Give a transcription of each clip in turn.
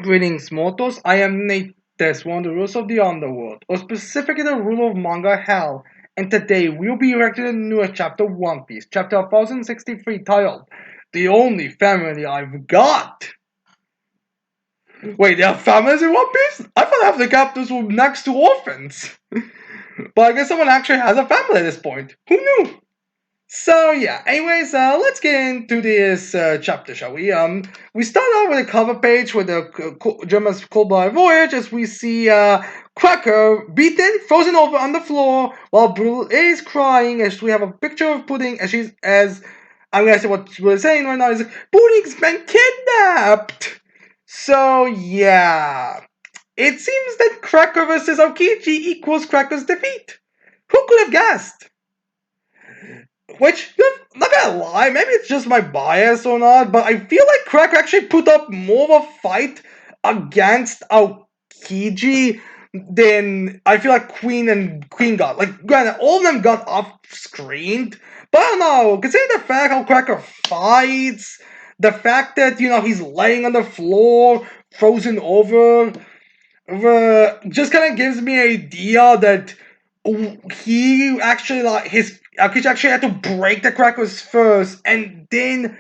Greetings, mortals. I am Nate, this one of the rules of the underworld, or specifically the rule of manga hell. And today we'll be reacting to the newest chapter of One Piece, chapter 1063, titled "The Only Family I've Got." Wait, there are families in One Piece? I thought half the captives were next to orphans. But I guess someone actually has a family at this point. Who knew? So yeah, anyways, let's get into this chapter, shall we? We start out with a cover page with the German's Cold Blooded Voyage as we see Cracker beaten, frozen over on the floor, while Brule is crying as we have a picture of Pudding as I'm gonna say what we're saying right now is Pudding's been kidnapped. So yeah, it seems that Cracker versus Aokiji equals Cracker's defeat. Who could have guessed? Which, not gonna lie, maybe it's just my bias or not, but I feel like Cracker actually put up more of a fight against Aokiji than I feel like Queen got. Like, granted, all of them got off screened, but I don't know, considering the fact how Cracker fights, the fact that, he's laying on the floor, frozen over, just kind of gives me an idea that he actually his Akichi actually had to break the crackers first, and then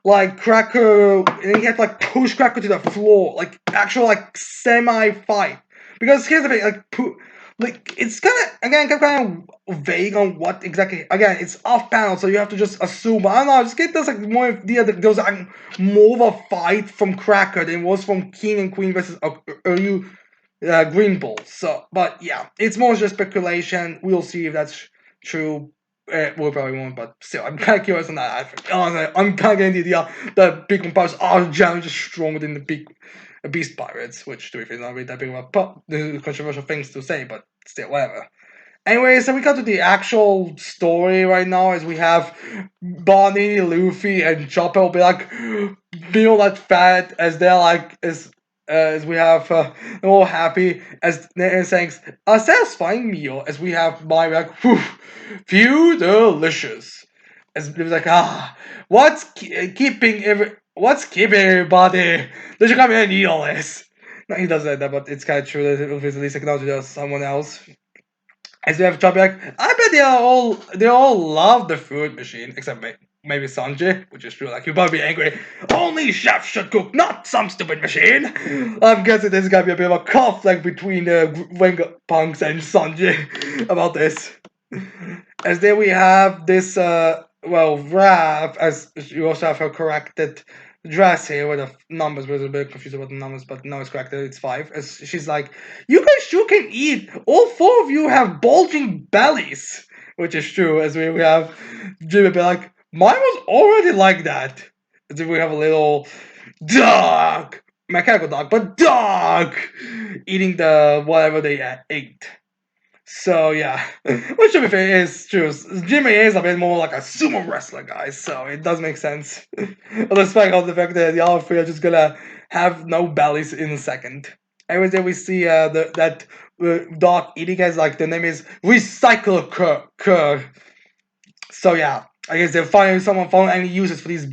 Cracker, and he had to push Cracker to the floor, actual semi fight. Because here's the thing, it's kind of vague on what exactly. Again, it's off panel, so you have to just assume. I don't know. Just get this more idea that there was more of a fight from Cracker than it was from King and Queen versus Green Bull. So, but yeah, it's more just speculation. We'll see if that's true. We probably won't, but still, I'm kind of curious on that. Honestly, I'm kind of getting the idea that big vampires are generally just stronger than the big beast pirates, which to be fair, is not really that big of the controversial things to say, but still, whatever. Anyway, so we got to the actual story right now as we have Bonnie, Luffy, and Chopper will be being all that fat as they're as we have all happy as they're saying a satisfying meal as we have Bonnie whew, few delicious. As it was what's keeping everybody? They should come here and eat all this. No, he doesn't say that, but it's kind of true that Luffy is at least acknowledged as someone else. As we have Chubby, I bet they all love the food machine, except maybe Sanjay, which is true. Like he'll probably be angry. Only chefs should cook, not some stupid machine. I'm guessing there's gonna be a bit of a conflict between Punks and Sanjay about this. As then we have this Raph, as you also have her corrected dress here with the numbers. Was a bit confused about the numbers, but now it's corrected. It's 5. As she's like, "You guys sure can eat. All 4 of you have bulging bellies," which is true. As we have Jimmy be like, "Mine was already like that." As then we have a little dog, mechanical dog, but dog eating the whatever they ate. So yeah, which to be fair is true. Jimmy is a bit more like a sumo wrestler guy, so it does make sense. Despite all the fact that the other 3 are just gonna have no bellies in a second. Anyways, then we see that dog eating as the name is Recycle Cur. So yeah, I guess they're finding someone found any uses for these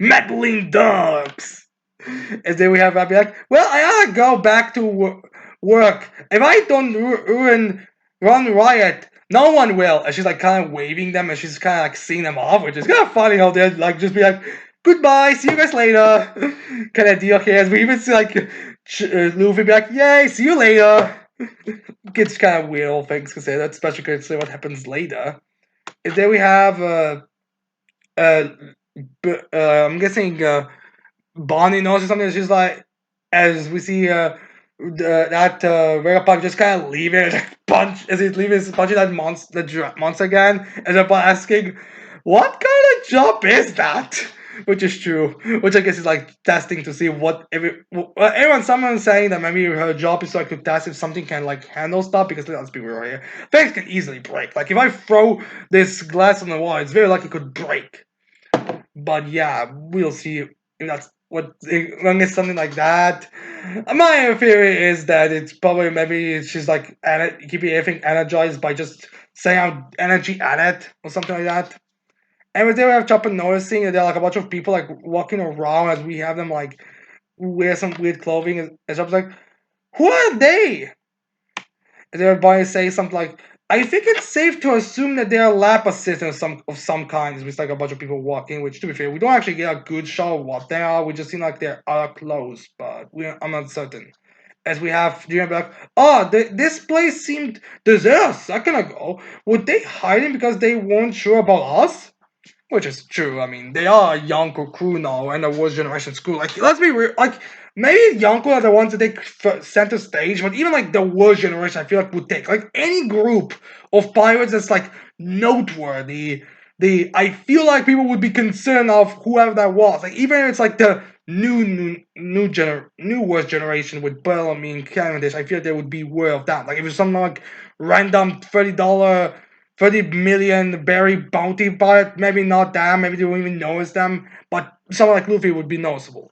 meddling dogs. And then we have Abby like, well, I gotta go back to work. If I don't run riot, no one will. And she's kind of waving them, and she's kind of seeing them off, which is kind of funny how they're just be like, goodbye, see you guys later, kind of deal here. As we even see Luffy be like, yay, see you later. It's kind of weird all things considered, especially considering what happens later. And then we have uh, I'm guessing Bonnie knows or something. She's like, as we see that Vegapunk just kind of leave it punch as he's leaving punching that monster again, and then asking, "What kind of job is that?" Which is true. Which I guess is testing to see what someone's saying that maybe her job is to test if something can handle stuff because let's be real here, things can easily break. Like if I throw this glass on the wall, it's very likely it could break. But yeah, we'll see if that's what when it's something like that. My theory is that it's probably maybe she's keeping everything energized by just saying out energy at it or something like that. And we have Chopper noticing that there are a bunch of people walking around as we have them wear some weird clothing, and Chopper's like, "Who are they?" And then everybody says something like, "I think it's safe to assume that they are lab assistants of some kind." It's like a bunch of people walking. Which, to be fair, we don't actually get a good shot of what they are. We just seem like they're our clothes, but I'm not certain. As we have Jim be like, "Oh, this place seemed deserted a second ago. Would they hiding because they weren't sure about us?" Which is true. I mean, they are a younger crew now, and a worst generation school. Like, let's be real. Like, maybe Yonko are the ones that take center stage, but even like the worst generation, I feel like would take like any group of pirates that's like noteworthy. I feel like people would be concerned of whoever that was. Like, even if it's like the new worst generation with Bellamy and Cavendish, I feel like they would be aware of that. Like, if it's something like random $30 30 million berry bounty bot, maybe not that, maybe they won't even notice them, but someone like Luffy would be noticeable.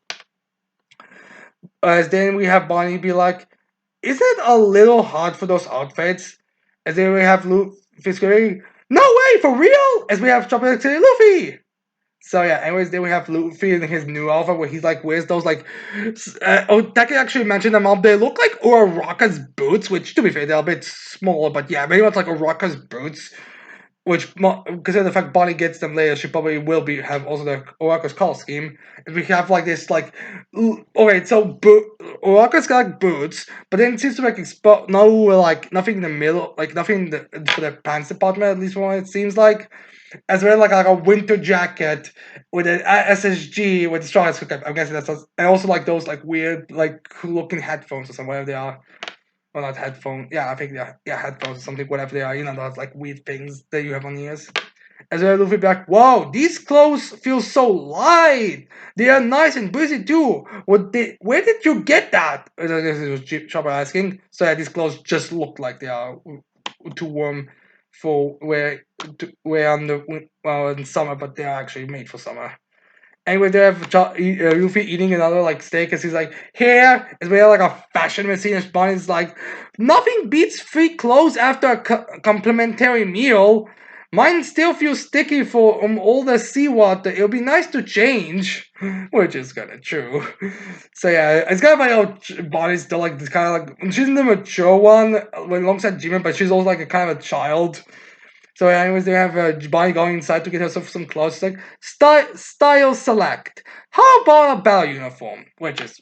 As then we have Bonnie be like, "Is it a little hard for those outfits?" As then we have Luffy screaming, "No way, for real!" As we have Chopper say, "Luffy!" So yeah, anyways, then we have Luffy in his new outfit where he's like wears those like Taki actually mentioned them up. They look like Uraraka's boots, which to be fair, they're a bit smaller, but yeah, maybe it's like Uraraka's boots. Which, considering the fact Bonnie gets them later, she probably will be have also the Oraka's call scheme. And we have like this like, okay, so Oraka's got like boots, but then it seems to like no like nothing in the middle, like nothing in for the pants department at least from what it seems like. As well like a winter jacket with an SSG with the strongest hookup. I'm guessing and also like those like weird like cool looking headphones or something whatever they are. Well, not headphones. Yeah, I think yeah, headphones or something, whatever they are. You know, those like weird things that you have on ears. As well, Luffy be like, "Wow, these clothes feel so light. They are nice and breezy too. Where did you get that?" This was Chopper asking. So yeah, these clothes just look like they are too warm for wear on the well in summer, but they are actually made for summer. Anyway, they have Luffy eating another like steak as he's like, "Here is where like a fashion machine." And Bonnie's like, "Nothing beats free clothes after a complimentary meal. Mine still feels sticky for all the seawater. It'll be nice to change," which is kind of true. So yeah, it's kind of like how Bonnie's still like this kind of like she's the mature one alongside Jimin, but she's also like a kind of a child. So anyways, they have Bonnie going inside to get herself some clothes. Like style select. How about a bell uniform, which is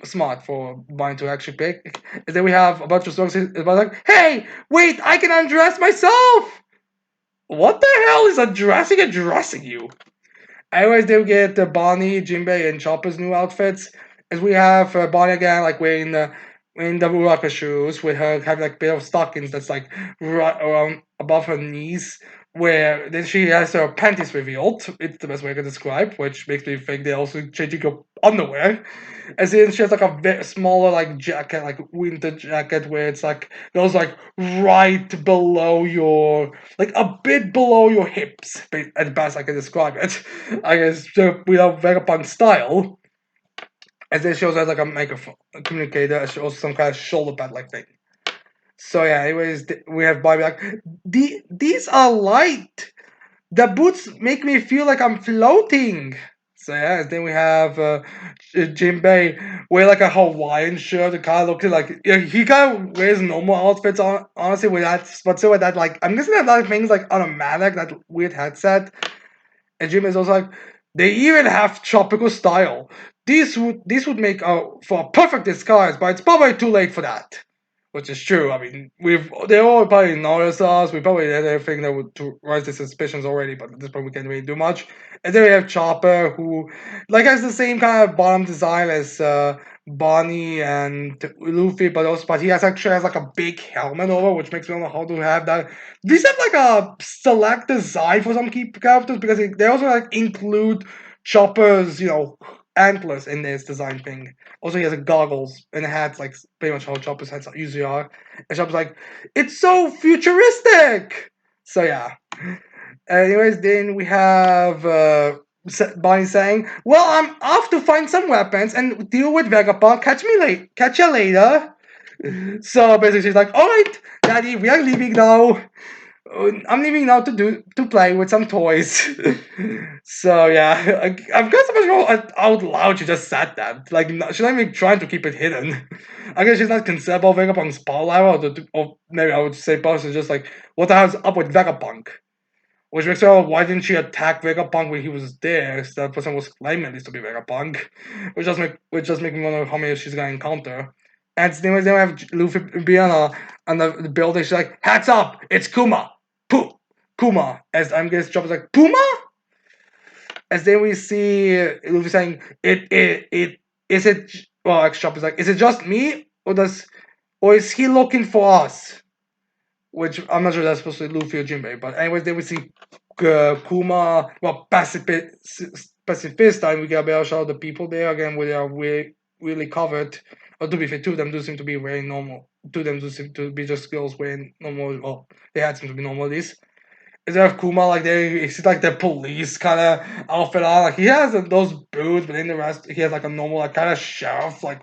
smart for Bonnie to actually pick. And then we have a bunch of songs about like, "Hey, wait, I can undress myself." What the hell is addressing you? Anyways, they get Bonnie, Jinbei, and Chopper's new outfits. As we have Bonnie again, like wearing the Uraka shoes, with her having like a bit of stockings that's like right around above her knees. Where then she has her panties revealed. It's the best way I can describe, which makes me think they're also changing her underwear. As in, she has like a bit smaller like jacket, like winter jacket, where it's like goes like right below your like a bit below your hips, at best I can describe it. I guess without Vegapunk style. As then she also has like a microphone, a communicator, and also some kind of shoulder pad like thing. So yeah, anyways, we have Bobby like, these are light. The boots make me feel like I'm floating. So yeah, then we have Jinbei wear like a Hawaiian shirt. It kind of looks like yeah, he kind of wears normal outfits on honestly with that, but still with that like I'm guessing that like things like automatic that weird headset. And Jim is also like, they even have tropical style. This would make for a perfect disguise, but it's probably too late for that. Which is true. I mean, they all probably noticed us. We probably did everything that would to raise the suspicions already, but at this point we can't really do much. And then we have Chopper, who like has the same kind of bottom design as Bonnie and Luffy, but he actually has like a big helmet over, which makes me don't know how to have that. These have like a select design for some key characters because they also like include Chopper's antlers in this design thing. Also, he has like goggles and hats, like pretty much how Chopper's hats usually are. And Chopper's like, "It's so futuristic." So yeah. Anyways, then we have Bonnie saying, "Well, I'm off to find some weapons and deal with Vegapunk. Catch you later." So basically, she's like, "All right, Daddy, we are leaving now." I'm leaving now to play with some toys. So yeah, I've got so much more out loud. She just said that. Like she's not even trying to keep it hidden. I guess she's not concerned about Vegapunk's power level, or maybe I would say both is just like, what the hell's up with Vegapunk? Which makes me wonder, why didn't she attack Vegapunk when he was there? So that person was claiming at least to be Vegapunk, which just make me wonder how many she's gonna encounter. And then we have Luffy be on the building. She's like, "Hats up, it's Kuma, Poo, Kuma." As I'm guessing, Chopper's like, "Puma." As then we see Luffy saying, "It is it." Well, like Chopper's like, "Is it just me, or is he looking for us?" Which I'm not sure that's supposed to be Luffy or Jinbei. But anyways, then we see Kuma, well, pacifist, and we get a better shot of the people there again, where they are really covered. Or to be fair, two of them do seem to be very normal. Two of them do seem to be just girls wearing normal. Well, they had seem to be normal. These is there Kuma like he's like the police kind of outfit on. Like he has those boots, but in the rest he has like a normal like kind of sheriff like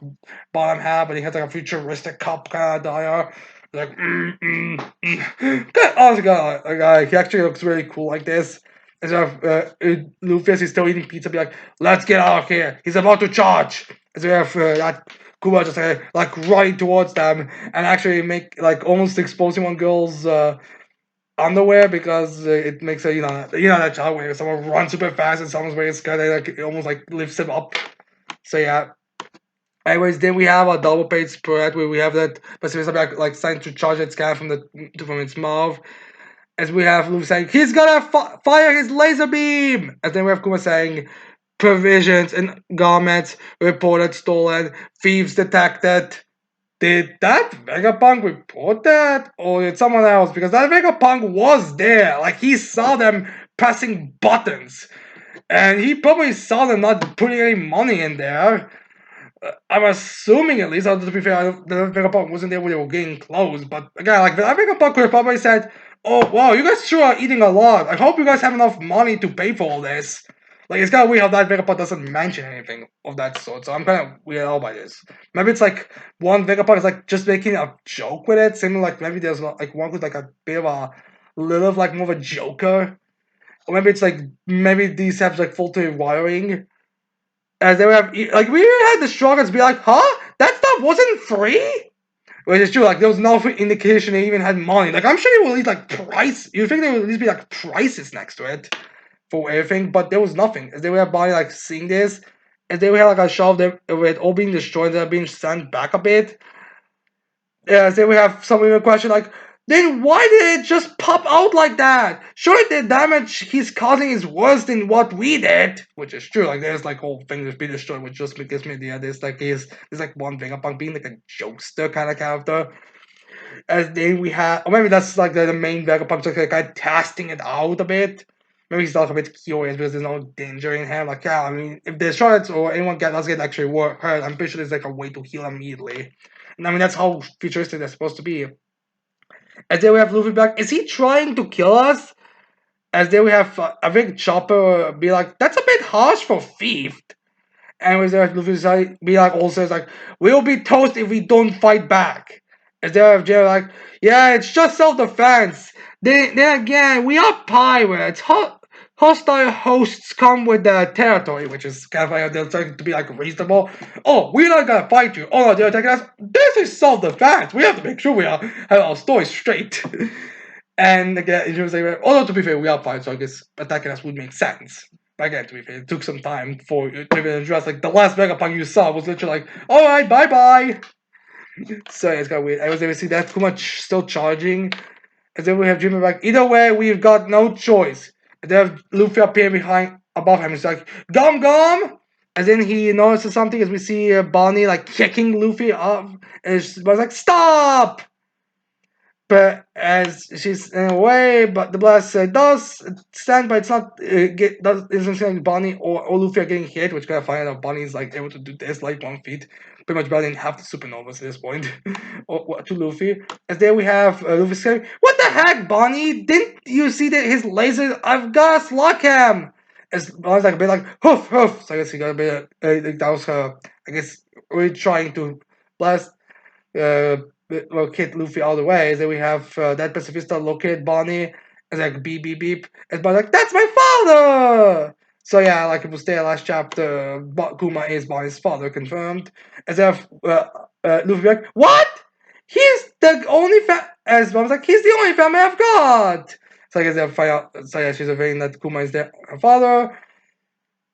bottom hat, but he has like a futuristic cop kind of attire. Like honestly, God, he actually looks really cool like this. Instead of Luffy, he's still eating pizza. Be like, let's get out of here. He's about to charge. Instead of that Kuma just like right towards them and actually make like almost exposing one girl's underwear because it makes a that shot where someone runs super fast and someone's wearing a skirt that like it almost like lifts him up. So yeah. Anyways, then we have a double page spread where we have that Pacific like starting to charge its scan from its mouth. As we have Luffy saying he's gonna fire his laser beam. And then we have Kuma saying provisions and garments reported stolen, thieves detected. Did that Vegapunk report that? Or did someone else? Because that Vegapunk was there. Like, he saw them pressing buttons. And he probably saw them not putting any money in there. I'm assuming, at least, to be fair, the Vegapunk wasn't there when they were getting close. But again, like, that Vegapunk could have probably said, "Oh, wow, you guys sure are eating a lot. I hope you guys have enough money to pay for all this." Like, it's kind of weird how that Vegapunk doesn't mention anything of that sort. So I'm kind of weirded out by this. Maybe it's like one Vegapunk is like just making a joke with it. Same like maybe there's like one who's like a bit of a little of like more of a joker. Or maybe it's like maybe these have like faulty wiring. As they have like we even had the strongest be like, huh? That stuff wasn't free? Which is true, like there was no indication they even had money. Like I'm sure they will leave like price. You think there would at least be like prices next to it for everything, but there was nothing. As they were buying like seeing this, and they were like a shop that with all being destroyed, they're being sent back a bit. Yeah, so we have some even question like, then why did it just pop out like that? Sure, the damage he's causing is worse than what we did, which is true. Like there's like whole thing that's been destroyed, which just gives me the idea. There's like one Vegapunk being like a jokester kind of character. As then we have, or maybe that's like the main Vegapunk, just like kind of testing it out a bit. Maybe he's like a bit curious because there's no danger in him. Like, yeah, I mean, if there's shards or anyone does get actually hurt, I'm pretty sure there's like a way to heal immediately. And I mean, that's how futuristic they're supposed to be. As then we have Luffy back. Is he trying to kill us? As then we have, I think Chopper be like, that's a bit harsh for thief. And with that, Luffy be like, also is like, we'll be toast if we don't fight back. As they have Jerry like, yeah, it's just self-defense. Then again, we are pirates. Hostile hosts come with the territory, which is kind of like they're trying to be like reasonable. Oh, we're not gonna fight you. Oh no, they're attacking us. This is self-defense. We have to make sure we have our story straight. And again, it was like, although to be fair, we are pirates, so I guess attacking us would make sense. But again, to be fair, it took some time for you to even address. Like the last Vegapunk you saw was literally like, all right, bye bye. So yeah, it's kind of weird. I was able to see that too much still charging. And then we have Jimmy back. Either way, we've got no choice. And then Luffy appear behind above him. He's like, Gum Gum! And then he notices something as we see Bonnie like kicking Luffy off. And she's like, stop! But as she's in a way, but the blast does stand, but it's not isn't saying Bonnie or Luffy are getting hit, which kind of funny that Bonnie is like able to do this like 1 feet, pretty much better than half the supernovas at this point, to Luffy. As there we have Luffy saying, "What the heck, Bonnie? Didn't you see that his laser? I've got to slug him." As Bonnie's like a bit like hoof hoof, so I guess he got a bit that was her, I guess, really trying to blast. locate Luffy all the way. Then we have that pacifista locate Bonnie. It's like beep beep beep. And Bonnie's like, that's my father. So yeah, like it was there last chapter. Kuma is Bonnie's father, confirmed. As if Luffy be like, what? He's the only as Bonnie's like, he's the only family I've got. So I guess they'll find out. So yeah, she's avowing that Kuma is her father.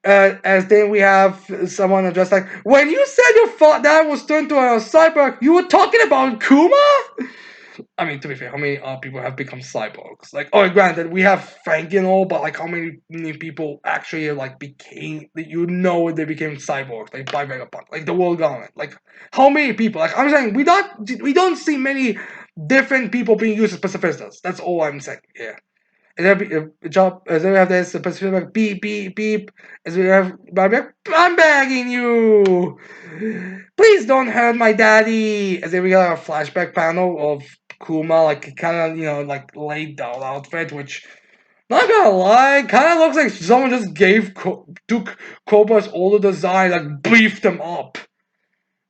As then we have someone just like, when you said your dad was turned to a cyborg, you were talking about Kuma? I mean, to be fair, how many people have become cyborgs? Like, oh, granted, we have Frank and all, but like, how many people actually like became, they became cyborgs, like by Vegapunk, like the World Government? Like, how many people? Like, I'm saying we don't see many different people being used as pacifistas. That's all I'm saying. Yeah. And then as we have this Pacific like, beep beep beep. As we have Bobby, like, I'm begging you, please don't hurt my daddy. As then we got a flashback panel of Kuma, like kind of like laid down outfit, which not gonna lie, kind of looks like someone just took Cobra's older design, like beefed them up.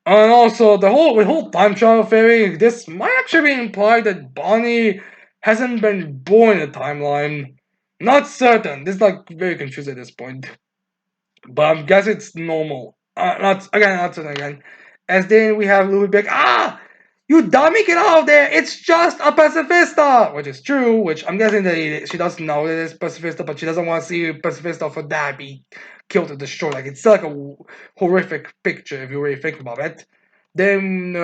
And also the whole time travel theory, this might actually be implied that Bonnie hasn't been born in the timeline. Not certain. This is like very confused at this point. But I guess it's normal. Not certain again. As then we have Louis Big. You dummy, get out of there! It's just a pacifista! Which is true, which I'm guessing that she doesn't know it is pacifista, but she doesn't want to see pacifista for that be killed or destroyed. Like, it's still like a horrific picture if you really think about it. Then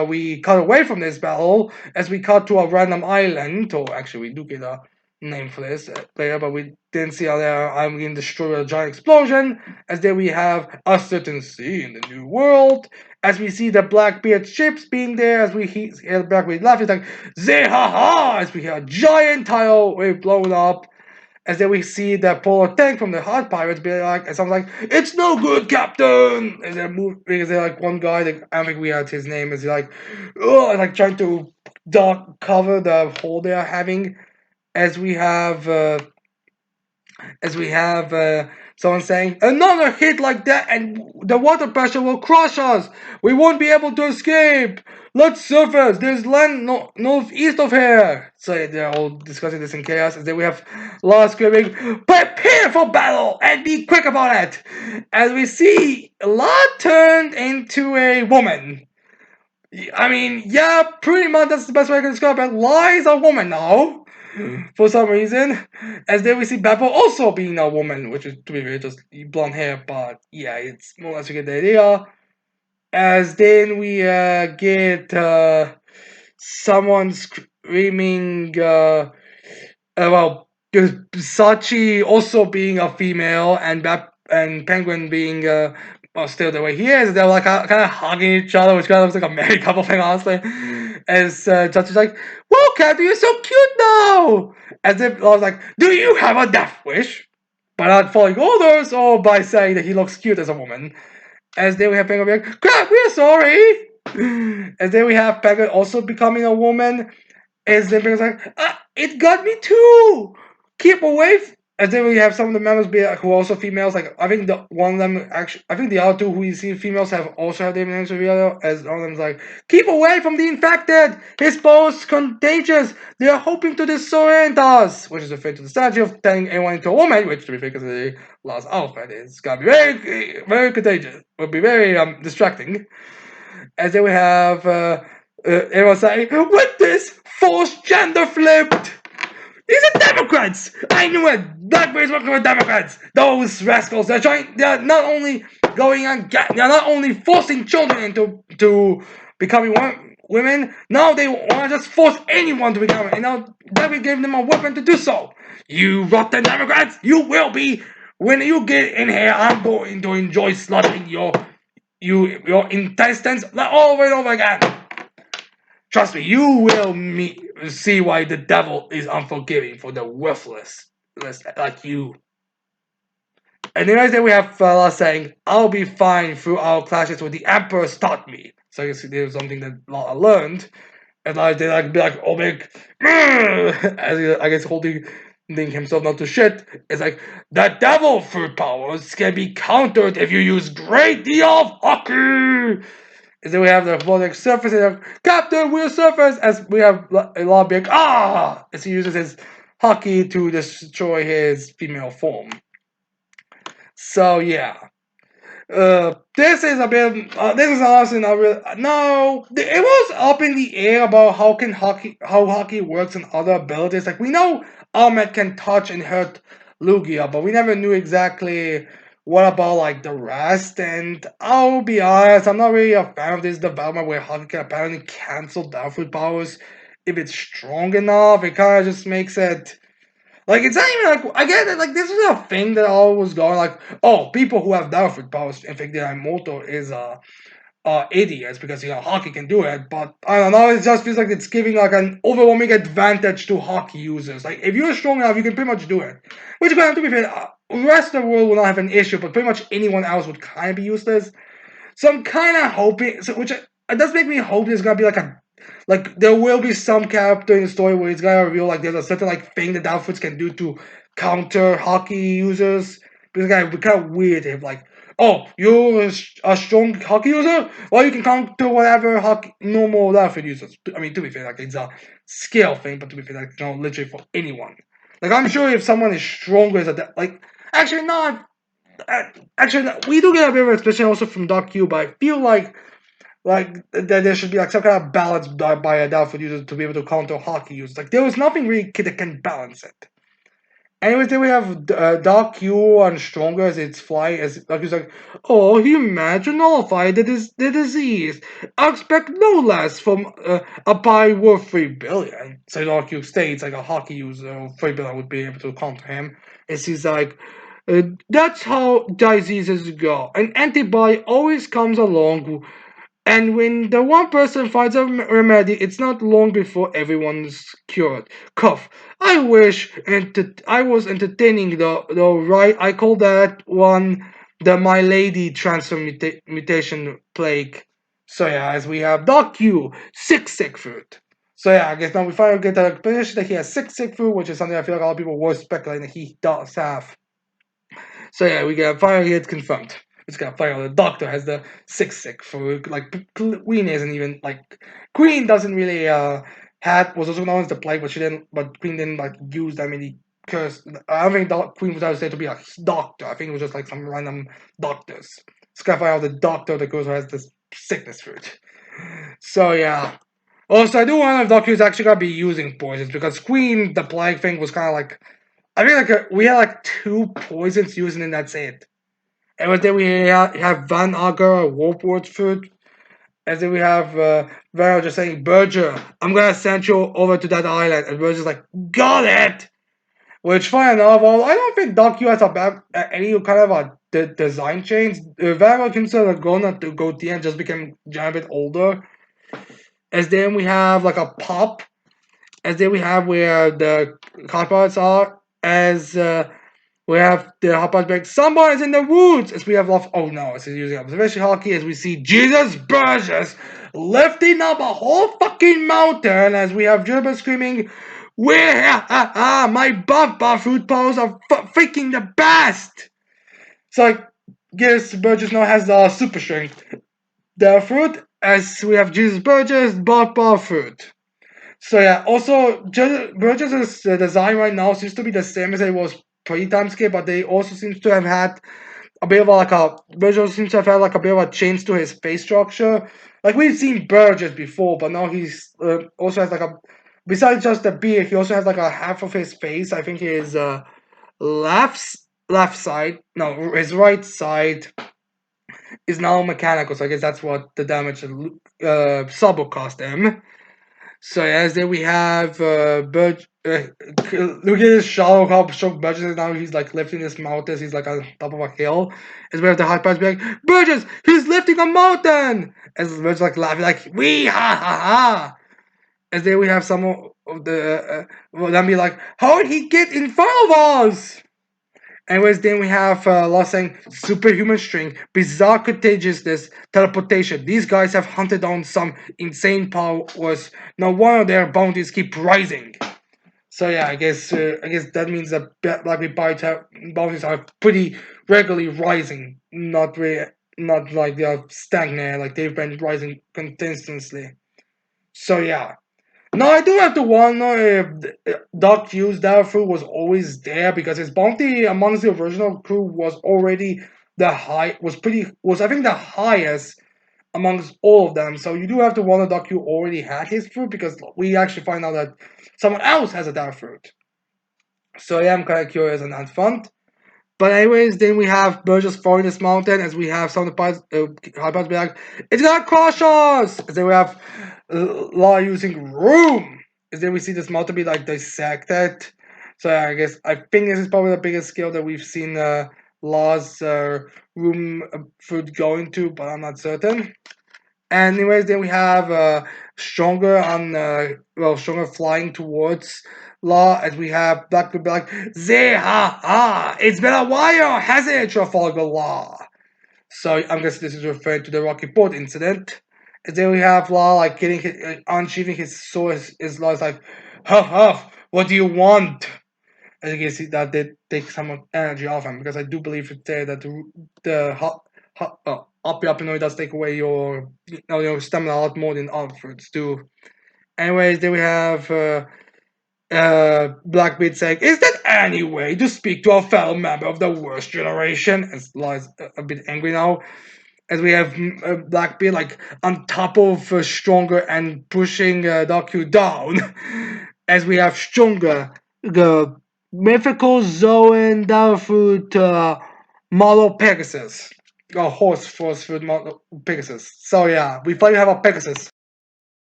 we cut away from this battle as we cut to a random island, or actually we do get a name for this later, but we didn't see how I'm getting destroyed with a giant explosion. As then we have a certain sea in the new world. As we see the Blackbeard ships being there, as we hear Blackbeard laugh, it's like Zehaha! As we hear a giant tidal wave blowing up. As then we see the polar tank from the Hot Pirates be like, and someone's like, it's no good, Captain! And then because they're like one guy, like, I don't think we had his name, is like, oh, like trying to cover the hole they are having. As we have someone saying, another hit like that and the water pressure will crush us. We won't be able to escape. Let's surface. There's land northeast of here. So they're all discussing this in chaos. And then we have Law screaming, prepare for battle and be quick about it. As we see Law turned into a woman. I mean, yeah, pretty much that's the best way I can describe it. Law is a woman now for some reason. As then we see Beppo also being a woman, which is to be fair, just blonde hair, but yeah, it's more or less you get the idea. As then we get someone screaming, well, there's Sachi also being a female, and Penguin being well, still the way he is. They're like kind of hugging each other, which kind of looks like a married couple thing, honestly. As Sachi's like, "Whoa, Captain, you're so cute now!" As if I was like, "Do you have a death wish?" By not following orders or by saying that he looks cute as a woman. As then we have Penguin being like, "Crap, we're sorry." As then we have Penguin also becoming a woman. As then Penguin's like, it got me too. Keep away. And then we have some of the members who are also females. Like I think the one of them actually, I think the other two who you see females have also have their names revealed. As one of them's like, keep away from the infected. His bones contagious. They are hoping to disorient us, which is referring to the strategy of turning anyone into a woman. Which to be fair, because the last outfit is gonna be very, very contagious. Will be very distracting. As then we have everyone saying, with this forced gender flipped. These are Democrats! I knew it! Blackbeard's working with Democrats! Those rascals, they're not only they're not only forcing children into becoming women, now they want to just force anyone to become it, and now Blackbeard gave them a weapon to do so. You rotten Democrats, you will be, when you get in here, I'm going to enjoy slaughtering your intestines over and over again. Trust me, you will see why the devil is unforgiving for the worthless like you. And then we have Fela saying, I'll be fine through our clashes with the Emperor taught me. So I guess there's something that I learned. And like they like be like, oh big as he, I guess holding himself not to shit. It's like the devil fruit powers can be countered if you use great deal of hockey. Is that we have the robotic surface and Captain Wheel Surface as we have a lot big as he uses his hockey to destroy his female form. So yeah. This is a bit. This is honestly not real. No, it was up in the air about how hockey works and other abilities. Like we know Ahmed can touch and hurt Lugia, but we never knew exactly what about like the rest. And I'll be honest, I'm not really a fan of this development where hockey can apparently cancel down food powers if it's strong enough. It kind of just makes it. Like it's not even like I get it. Like this is a thing that always going like, oh, people who have Downford powers and think they're immortal is idiots because hockey can do it. But I don't know. It just feels like it's giving like an overwhelming advantage to hockey users. Like if you're strong enough, you can pretty much do it. Which kind of to be fair, the rest of the world will not have an issue, but pretty much anyone else would kind of be useless. So I'm kind of hoping, it does make me hope there's gonna be like there will be some character in the story where it's gonna reveal like there's a certain like thing that Downfoots can do to counter hockey users. Because it would be kind of weird if like, oh, you're a strong hockey user, well you can counter whatever hockey normal Downfoot users. I mean, to be fair, like it's a skill thing, but to be fair, like literally for anyone. Like I'm sure if someone is stronger as a like actually no, actually we do get a bit of expression also from Dark Cube, but I feel like that there should be like some kind of balance by a Doubtful user to be able to counter hockey users. Like there was nothing really that can balance it. Anyways, then we have Dark Q on Stronger as it's flying as like he's like, oh, he managed to nullify the disease. I expect no less from a buy worth 3 billion. So Dark Q states like a hockey user of 3 billion would be able to counter him. And he's like, that's how diseases go. An antibody always comes along and when the one person finds a remedy, it's not long before everyone's cured. Cough. I wish I was entertaining though, right? I call that one the My Lady transmutation plague. So yeah, as we have Doc Q, sick fruit. So yeah, I guess now we finally get the position that he has sick fruit, which is something I feel like a lot of people were speculating that he does have. So yeah, we get finally it's confirmed. It's got finally the Doctor has the sick for like Queen isn't even like Queen doesn't really had was also known as the plague, but she didn't. But Queen didn't like use that many curse. I don't think Queen was ever said to be a doctor. I think it was just like some random doctors. It's got finally the Doctor that goes has this sickness fruit. So yeah. Also, I do wonder if Doctor is actually gonna be using poisons because Queen, the plague thing was kind of like I feel like we had like 2 poisons using and that's it. And then we have Van Auger, Warpward Food. And then we have Vero just saying, Berger, I'm gonna send you over to that island. And Berger's like, got it! Which, fine enough, well, I don't think Doc has a bad, any kind of a design change. Vero himself gonna to go and just became a bit older. As then we have like a pop. As then we have where the carpets are. As we have the hot back. Someone is in the woods. As we have off. Oh no, it's using observation hockey. As we see Jesus Burgess lifting up a whole fucking mountain. As we have Gerber screaming, "Where my buff food powers are freaking the best." So I guess Burgess now has the super strength. The fruit, as we have Jesus Burgess, buff fruit. So yeah, also Burgess' design right now seems to be the same as it was pre-timescape, but they also seems to have had a bit of like a Burgess seems to have had like a bit of a change to his face structure. Like we've seen Burgess before, but now he's also has like a besides just the beard, he also has like a half of his face. I think his left left side, no, his right side is now mechanical. So I guess that's what the damage Sabo cost him. So as then we have Burge. Look at his shadow, how strong Burgess is now. He's like lifting this mountain. He's like on top of a hill. As we have the hot pass be like, Burgess, he's lifting a mountain. As Burgess like laughing, like, we ha ha ha. As then we have some of the, well, then be like, how did he get in front of us? Anyways, then we have Lost saying superhuman strength, bizarre contagiousness, teleportation. These guys have hunted down some insane powers. Now one of their bounties keep rising. So yeah, I guess that means that likely bounties are pretty regularly rising. Not really. not like they're stagnant, like they've been rising continuously. So yeah. No, I do have to wonder if Doc Hughes' Fruit was always there because his bounty amongst the original crew was already was I think the highest amongst all of them. So you do have to wonder Doc Hughes already had his fruit because we actually find out that someone else has a Dark Fruit. So yeah, I'm kind of curious on that front. But anyways, then we have Burgess falling this mountain as we have some of the parts, high parts be like, it's gonna crush us! As then we have Law using room. As then we see this mountain be like dissected. So yeah, I think this is probably the biggest skill that we've seen Law's room food going to, but I'm not certain. Anyways, then we have Stronger Stronger flying towards Law as we have Black People like, Zay ha ha! It's been a while, hasn't it, Trafalgar Law? So I'm guessing this is referring to the Rocky Port incident. And then we have Law like getting unsheathing his sword. His Law is like, huff huff, what do you want? As you can see, that did take some energy off him because I do believe it's there that Uppy does take away your stamina a lot more than other fruits do. Anyways, then we have Blackbeard saying, "Is that any way to speak to a fellow member of the worst generation?" As Lies a bit angry now. As we have Blackbeard like on top of Stronger and pushing Doku down. As we have Stronger, the mythical Zoan Darfoot model Pegasus. A horse force food model Pegasus. So yeah, we finally have a Pegasus.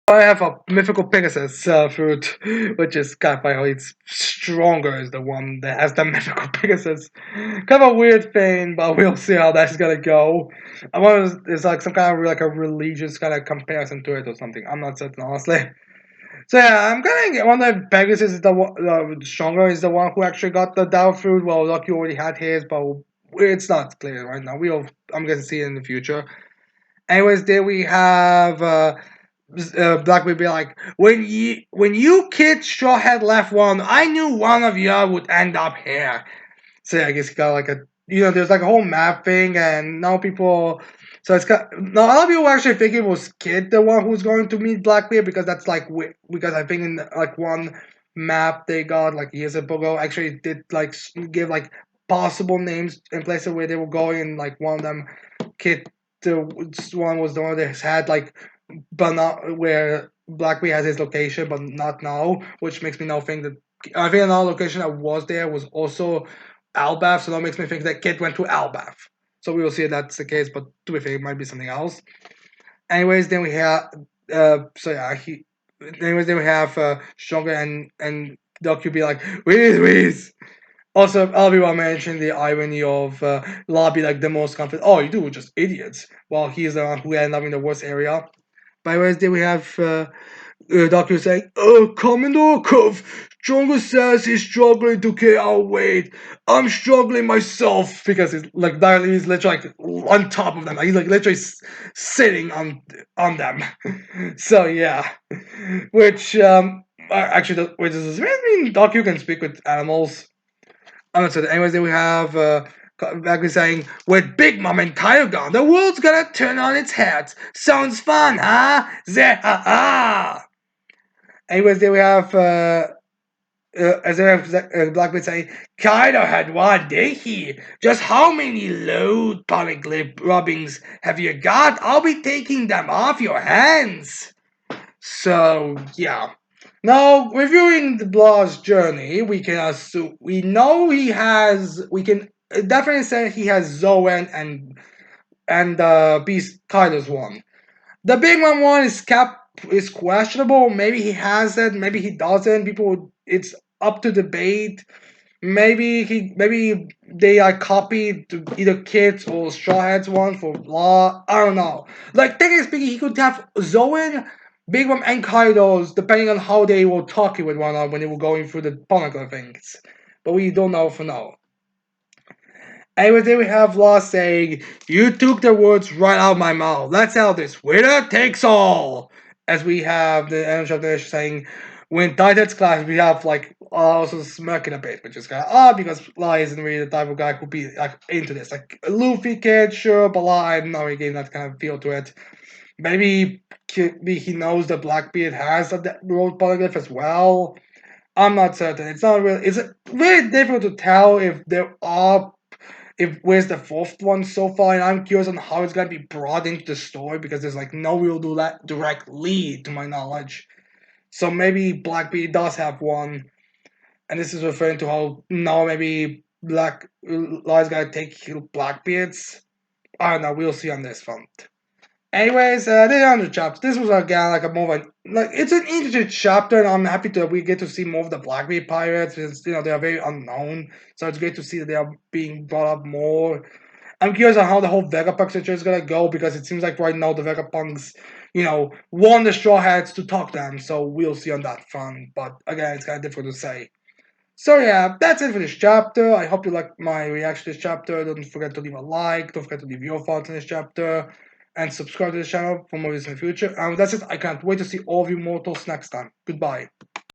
I have a mythical Pegasus fruit, which is kind of funny. It's Stronger is the one that has the mythical Pegasus. Kind of a weird thing, but we'll see how that's gonna go. I wonder there's like some kind of like a religious kind of comparison to it or something. I'm not certain honestly. So yeah, I'm kind of wonder if Pegasus is the one, Stronger is the one who actually got the Dow fruit. Well, Lucky already had his, but it's not clear right now. I'm gonna see it in the future. Anyways, there we have. Black would be like, when you kids sure had left one, I knew one of you would end up here. So yeah, I guess he got like there's like a whole map thing, and now people. So it's got now a lot of people actually think it was Kid the one who's going to meet Blackbeard because that's like because I think in like one map they got like years ago actually did like give like possible names in places where they were going, and like one of them, Kid the one was the one that had like but not where Blackbeard has his location, but not now, which makes me now think that I think another location that was there was also Albath, so that makes me think that Kid went to Albath. So we will see if that's the case, but to be fair, it might be something else. Anyways, then we have so yeah, he anyways then we have Stronger and Doku be like, Whiz. Also, I'll be well mentioned the irony of Lobby like the most confident. Oh, you do just idiots. While he's the one who ended up in the worst area. By Wednesday, we have Doctor saying, Commodore Cove, Stronger says he's struggling to carry our weight. I'm struggling myself because he's literally like on top of them. Like, he's like literally sitting on them. So yeah, which actually, which does this mean Docu can speak with animals? I'm not certain. Anyways, then we have back saying, with Big Mom and Kyle gone, the world's gonna turn on its head. Sounds fun, huh? Zeh-ha-ha! Anyways, then we have as I have Blackbeard saying, Kaido had one, did he? Just how many load poneglyph rubbings have you got? I'll be taking them off your hands. So yeah. Now, reviewing the Blah's journey, we can assume we know we can definitely say he has Zoan and Beast Kaido's one. The Big one is questionable. Maybe he has it, maybe he doesn't. It's up to debate. Maybe they are copied to either Kids or Straw Hats one for Law. I don't know. Like technically speaking, he could have Zoan, Big Mom, and Kaido's depending on how they were talking with one another when they were going through the Poneglyph things. But we don't know for now. Anyways, then we have Law saying, You took the words right out of my mouth. Let's have this. Winner takes all. As we have the end of the saying, when Titans clash, we have like also smirking a bit, which is kind of odd because Lai isn't really the type of guy who'd be like into this. Like Luffy kid, sure, but Lai, I'm not really getting that kind of feel to it. Maybe he knows that Blackbeard has a road polyglyph as well. I'm not certain. It's not really. It's really difficult to tell if there are. If where's the fourth one so far, and I'm curious on how it's gonna be brought into the story because there's like no real direct lead to my knowledge. So maybe Blackbeard does have one, and this is referring to how now maybe Lai's gonna take Blackbeard's. I don't know. We'll see on this front. Anyways, the other chapter. This was again like a more like it's an interesting chapter, and I'm happy that we get to see more of the Blackbeard pirates. Because, they are very unknown, so it's great to see that they are being brought up more. I'm curious on how the whole Vegapunk situation is gonna go because it seems like right now the Vegapunks, want the Straw Hats to talk to them. So we'll see on that front. But again, it's kind of difficult to say. So yeah, that's it for this chapter. I hope you liked my reaction to this chapter. Don't forget to leave a like. Don't forget to leave your thoughts on this chapter. And subscribe to this channel for more videos in the future. And that's it. I can't wait to see all of you mortals next time. Goodbye.